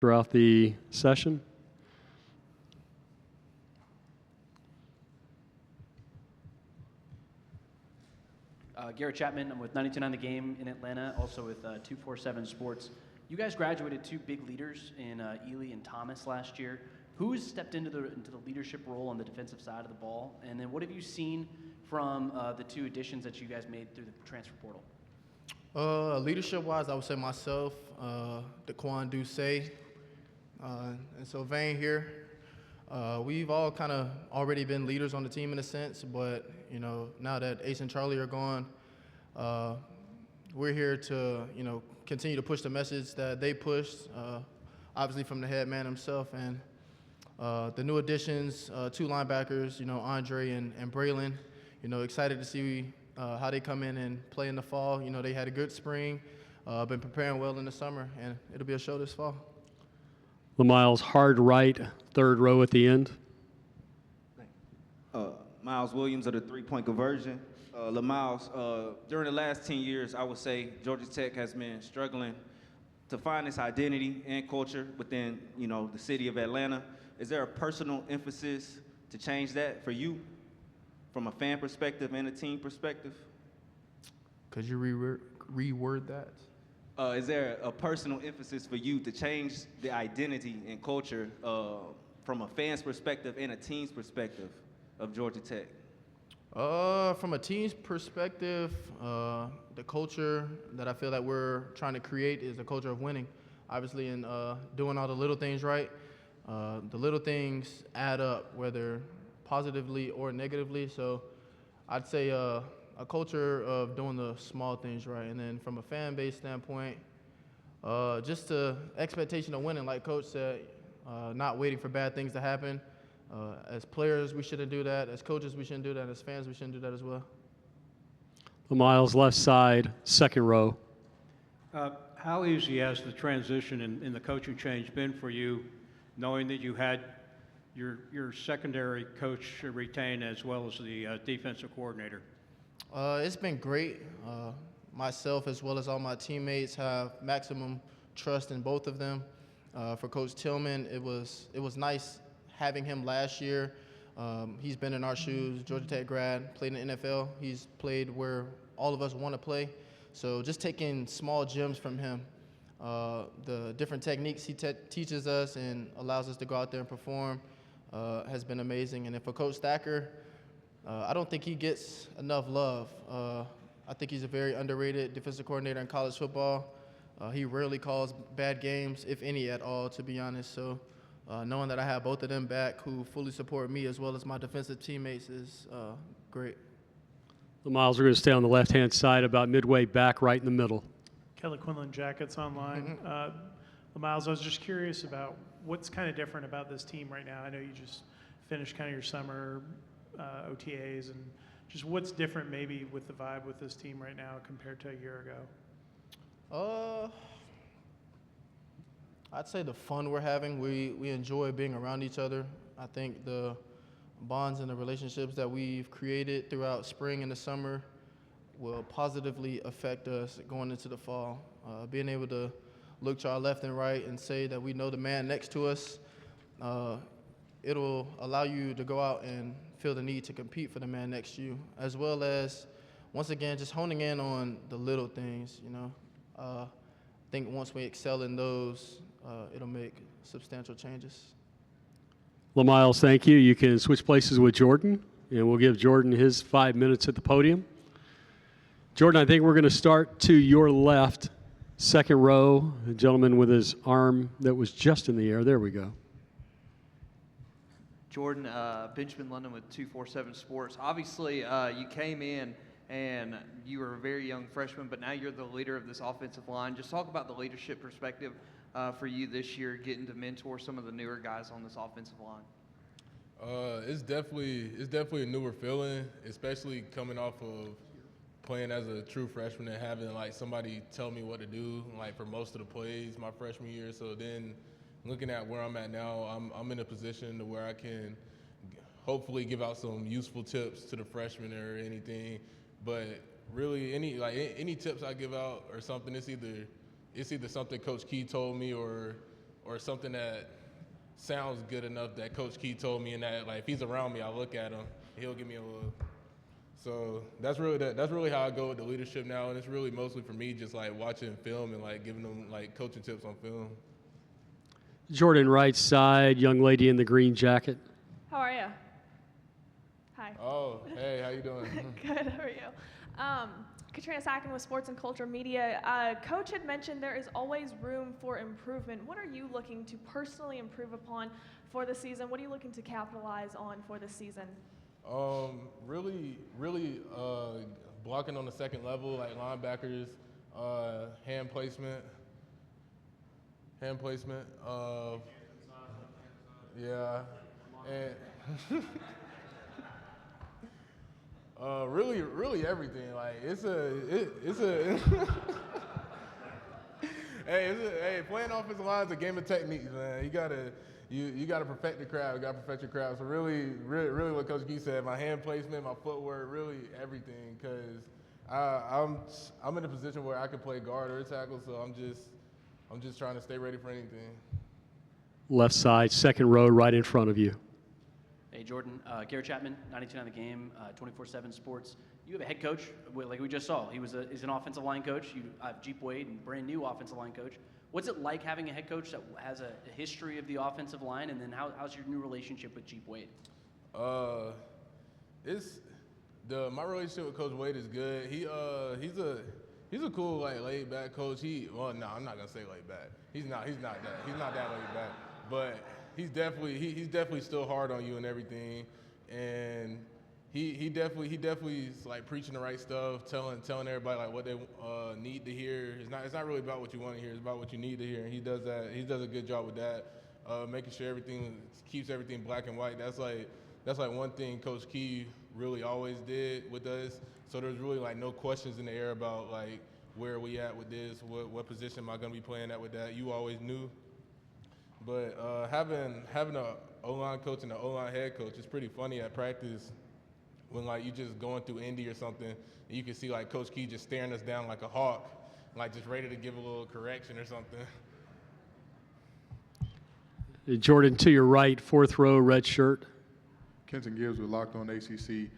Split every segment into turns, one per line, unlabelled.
throughout the session.
Garrett Chapman, I'm with 92.9 The Game in Atlanta, also with 247 Sports. You guys graduated two big leaders in Ely and Thomas last year. Who has stepped into the leadership role on the defensive side of the ball? And then what have you seen from the two additions that you guys made through the transfer portal?
Leadership-wise, I would say myself, Daquan Doucet, and Sylvain here. We've all kind of already been leaders on the team in a sense, but now that Ace and Charlie are gone, we're here to continue to push the message that they pushed, obviously from the head man himself, and the new additions, two linebackers, Andre and Braylon. Excited to see how they come in and play in the fall. They had a good spring, been preparing well in the summer, and it'll be a show this fall.
LaMiles, hard right, third row at the end.
Miles Williams of the three-point conversion. LaMiles, during the last 10 years, I would say Georgia Tech has been struggling to find its identity and culture within, the city of Atlanta. Is there a personal emphasis to change that for you from a fan perspective and a team perspective?
Could you reword that?
Is there a personal emphasis for you to change the identity and culture from a fan's perspective and a team's perspective of Georgia Tech?
From a team's perspective, the culture that I feel that we're trying to create is a culture of winning. Obviously, in doing all the little things right, the little things add up, whether positively or negatively. So I'd say a culture of doing the small things right. And then from a fan base standpoint, just the expectation of winning, like Coach said, not waiting for bad things to happen. As players, we shouldn't do that. As coaches, we shouldn't do that. As fans, we shouldn't do that as well.
LaMiles, left side, second row.
How easy has the transition in the coaching change been for you, knowing that you had your secondary coach retained as well as the defensive coordinator?
It's been great. Myself as well as all my teammates have maximum trust in both of them. For Coach Tillman, it was nice having him last year. He's been in our shoes, Georgia Tech grad, played in the NFL. He's played where all of us want to play. So just taking small gems from him, the different techniques he teaches us and allows us to go out there and perform has been amazing. And then for Coach Thacker, I don't think he gets enough love. I think he's a very underrated defensive coordinator in college football. He rarely calls bad games, if any at all, to be honest. So knowing that I have both of them back who fully support me as well as my defensive teammates is great.
LaMiles, we're going to stay on the left-hand side, about midway back, right in the middle.
Kelly Quinlan, Jackets Online. LaMiles, I was just curious about what's kind of different about this team right now. I know you just finished kind of your summer OTAs, and just what's different maybe with the vibe with this team right now compared to a year ago?
I'd say the fun we're having. We enjoy being around each other. I think the bonds and the relationships that we've created throughout spring and the summer will positively affect us going into the fall. Being able to look to our left and right and say that we know the man next to us, it'll allow you to go out and feel the need to compete for the man next to you, as well as, once again, just honing in on the little things, I think once we excel in those, it'll make substantial changes.
LaMiles, thank you. You can switch places with Jordan, and we'll give Jordan his 5 minutes at the podium. Jordan, I think we're going to start to your left, second row, a gentleman with his arm that was just in the air. There we go.
Jordan, Benjamin London with 247 Sports. Obviously, you came in and you were a very young freshman, but now you're the leader of this offensive line. Just talk about the leadership perspective for you this year, getting to mentor some of the newer guys on this offensive line.
It's definitely a newer feeling, especially coming off of playing as a true freshman and having somebody tell me what to do for most of the plays my freshman year. So then looking at where I'm at now, I'm in a position to where I can hopefully give out some useful tips to the freshmen or anything. But really, any tips I give out or something, it's either something Coach Key told me or something that sounds good enough that Coach Key told me, and that like if he's around me, I'll look at him, he'll give me a look. So that's really how I go with the leadership now, and it's really mostly for me just like watching film and like giving them like coaching tips on film.
Jordan, right side, young lady in the green jacket.
How are you? Hi.
Oh, hey, how you doing?
Good, how are you? Katrina Sacken with Sports and Culture Media. Coach had mentioned there is always room for improvement. What are you looking to personally improve upon for the season? What are you looking to capitalize on for the season?
Really blocking on the second level, like linebackers, hand placement. Yeah, and really everything. Like it's a hey, playing offensive line is a game of techniques, man. You gotta perfect the craft. You gotta perfect your craft. So really what Coach Key said, my hand placement, my footwork, really everything. Cause I'm in a position where I can play guard or tackle. So I'm just trying to stay ready for anything.
Left side, second row, right in front of you.
Hey, Jordan. Garrett Chapman, 92.9 The Game, 24/7 Sports. You have a head coach, like we just saw. He's an offensive line coach. You have Jeep Wade, and brand new offensive line coach. What's it like having a head coach that has a history of the offensive line, and then how's your new relationship with Jeep Wade?
My relationship with Coach Wade is good. He's a cool, like, laid back coach. I'm not gonna say laid back. He's not that laid back. But he's definitely still hard on you and everything. And he definitely is like preaching the right stuff, telling everybody like what they need to hear. It's not really about what you want to hear. It's about what you need to hear. And he does that. He does a good job with that, making sure keeps everything black and white. That's like one thing Coach Key really always did with us. So there's really like no questions in the air about like where are we at with this, what position am I going to be playing at with that. You always knew. But having an O-line coach and an O-line head coach is pretty funny at practice when like you just going through Indy or something and you can see like Coach Key just staring us down like a hawk, like just ready to give a little correction or something.
Jordan, to your right, fourth row, red shirt.
Kenton Gibbs with Locked On ACC.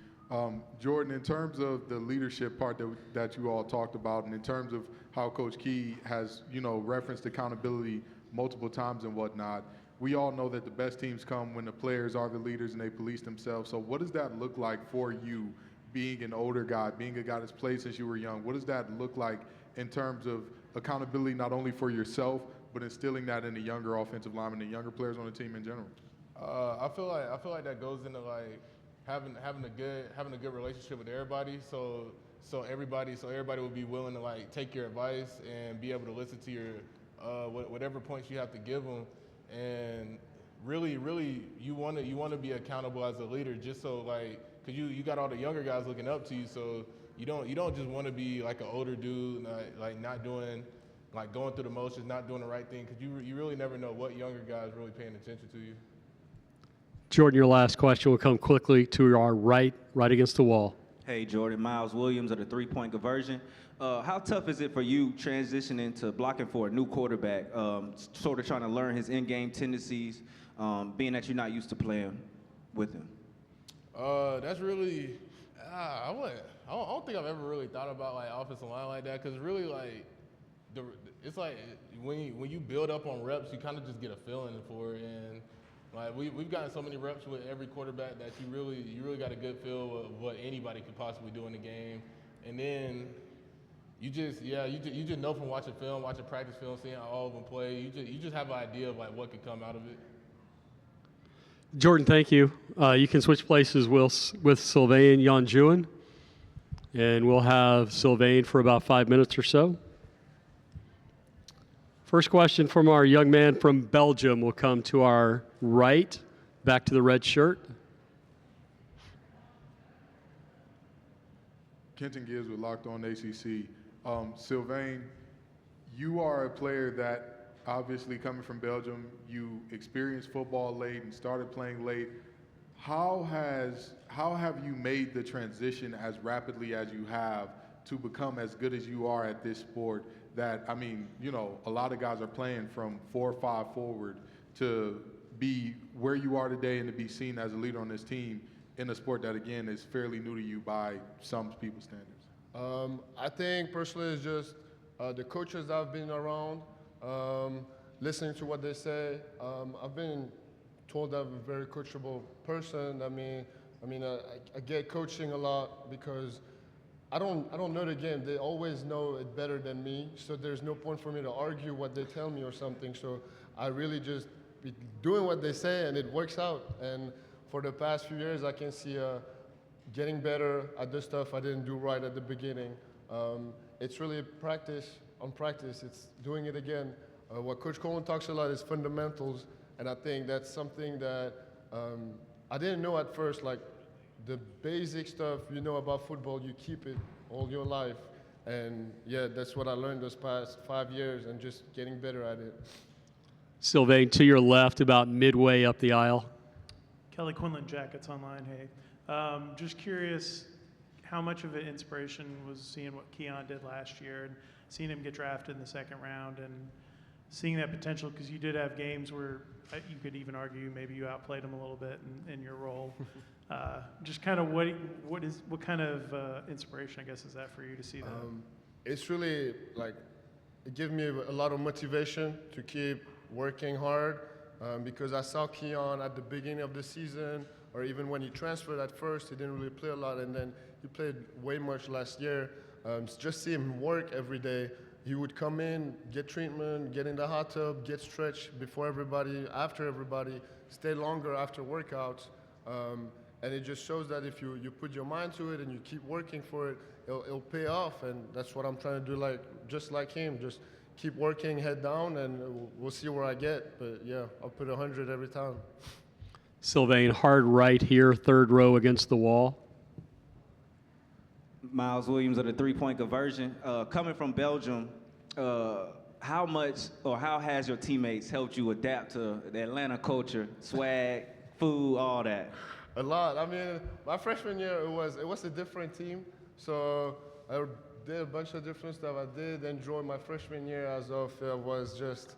Jordan, in terms of the leadership part that you all talked about, and in terms of how Coach Key has, referenced accountability multiple times and whatnot, we all know that the best teams come when the players are the leaders and they police themselves. So what does that look like for you, being an older guy, being a guy that's played since you were young? What does that look like in terms of accountability, not only for yourself, but instilling that in the younger offensive linemen and the younger players on the team in general?
I feel like that goes into like having a good relationship with everybody. So everybody will be willing to like take your advice and be able to listen to your whatever points you have to give them. And really you want to be accountable as a leader, just so like, cause you got all the younger guys looking up to you. So you don't just want to be like an older dude, not doing, like going through the motions, not doing the right thing. Cause you really never know what younger guys really paying attention to you.
Jordan, your last question will come quickly to our right against the wall.
Hey, Jordan, Miles Williams of the three-point conversion. How tough is it for you transitioning to blocking for a new quarterback, sort of trying to learn his in-game tendencies, being that you're not used to playing with him?
That's really, I don't think I've ever really thought about like offensive line like that, because really like, it's like when you build up on reps, you kind of just get a feeling for it. And like we've gotten so many reps with every quarterback that you really got a good feel of what anybody could possibly do in the game. And then you just know from watching practice film, seeing how all of them play, you just have an idea of like what could come out of it.
Jordan, thank you. You can switch places with Sylvain Yondjouen, and we'll have Sylvain for about 5 minutes or so. First question from our young man from Belgium will come to our right, back to the red shirt.
Kenton Gibbs with Locked On ACC. Sylvain, you are a player that obviously coming from Belgium, you experienced football late and started playing late. How have you made the transition as rapidly as you have to become as good as you are at this sport that, I mean, a lot of guys are playing from 4 or 5 forward to be where you are today and to be seen as a leader on this team in a sport that, again, is fairly new to you by some people's standards?
I think personally it's just the coaches I've been around, listening to what they say. I've been told I'm a very coachable person. I get coaching a lot because I don't know the game. They always know it better than me, so there's no point for me to argue what they tell me or something. So I really just be doing what they say, and it works out. And for the past few years, I can see getting better at the stuff I didn't do right at the beginning. It's really practice on practice. It's doing it again. What Coach Cohen talks a lot is fundamentals, and I think that's something that I didn't know at first. Like the basic stuff about football, you keep it all your life. And yeah, that's what I learned those past 5 years, and just getting better at it.
Sylvain, to your left, about midway up the aisle.
Kelly Quinlan, Jackets Online. Hey, just curious, how much of an inspiration was seeing what Keon did last year and seeing him get drafted in the second round and seeing that potential? Because you did have games where you could even argue maybe you outplayed him a little bit in your role. Just kind of what kind of inspiration, I guess, is that for you to see that?
It's really like it gives me a lot of motivation to keep working hard. Because I saw Keon at the beginning of the season, or even when he transferred at first, he didn't really play a lot, and then he played way much last year. Just see him work every day. He would come in, get treatment, get in the hot tub, get stretched before everybody, after everybody, stay longer after workouts. And it just shows that if you put your mind to it and you keep working for it, it'll pay off. And that's what I'm trying to do, just like him. Just keep working, head down, and we'll see where I get. But yeah, I'll put 100 every time.
Sylvain, hard right here, third row against the wall.
Miles Williams of the three-point conversion. Coming from Belgium, how much or how has your teammates helped you adapt to the Atlanta culture, swag, food, all that?
A lot. I mean, my freshman year, it was a different team. So I did a bunch of different stuff. I did enjoy my freshman year as of it was just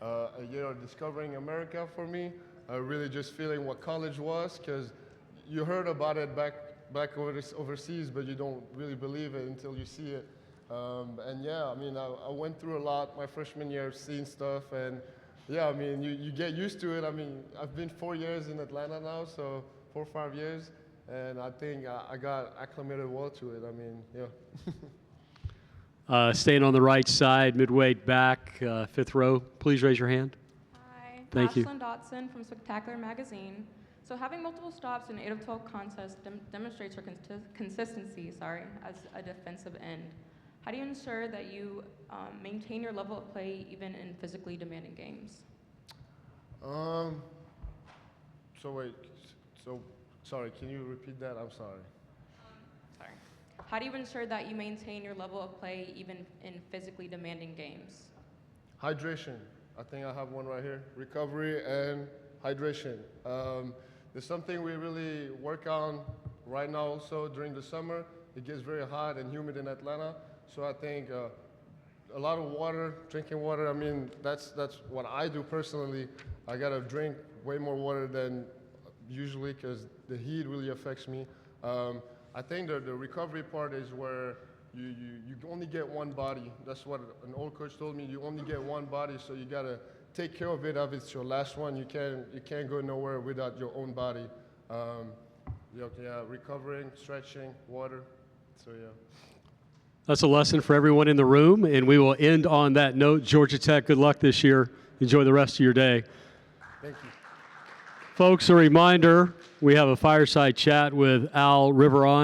a year of discovering America for me. Really just feeling what college was, because you heard about it back overseas, but you don't really believe it until you see it. And yeah, I mean, I went through a lot my freshman year, seeing stuff, and yeah, I mean, you get used to it. I mean, I've been 4 years in Atlanta now, so 4 or 5 years, and I think I got acclimated well to it. I mean, yeah.
Staying on the right side, midway back, fifth row. Please raise your hand.
Hi,
Thank you.
Ashlyn Dotson from Spectacular Magazine. So having multiple stops in 8 of 12 contests demonstrates your consistency, as a defensive end. How do you ensure that you maintain your level of play even in physically demanding games?
Sorry, can you repeat that? I'm sorry.
Sorry. How do you ensure that you maintain your level of play even in physically demanding games?
Hydration. I think I have one right here. Recovery and hydration. There's something we really work on right now also during the summer. It gets very hot and humid in Atlanta. So I think a lot of water, drinking water, I mean, that's what I do personally. I gotta drink way more water than usually because the heat really affects me. I think the recovery part is where you only get one body. That's what an old coach told me. You only get one body, so you gotta take care of it. If it's your last one, you can't go nowhere without your own body. Recovering, stretching, water. So yeah.
That's a lesson for everyone in the room, and we will end on that note. Georgia Tech, good luck this year. Enjoy the rest of your day.
Thank you.
Folks, a reminder, we have a fireside chat with Al Riveron.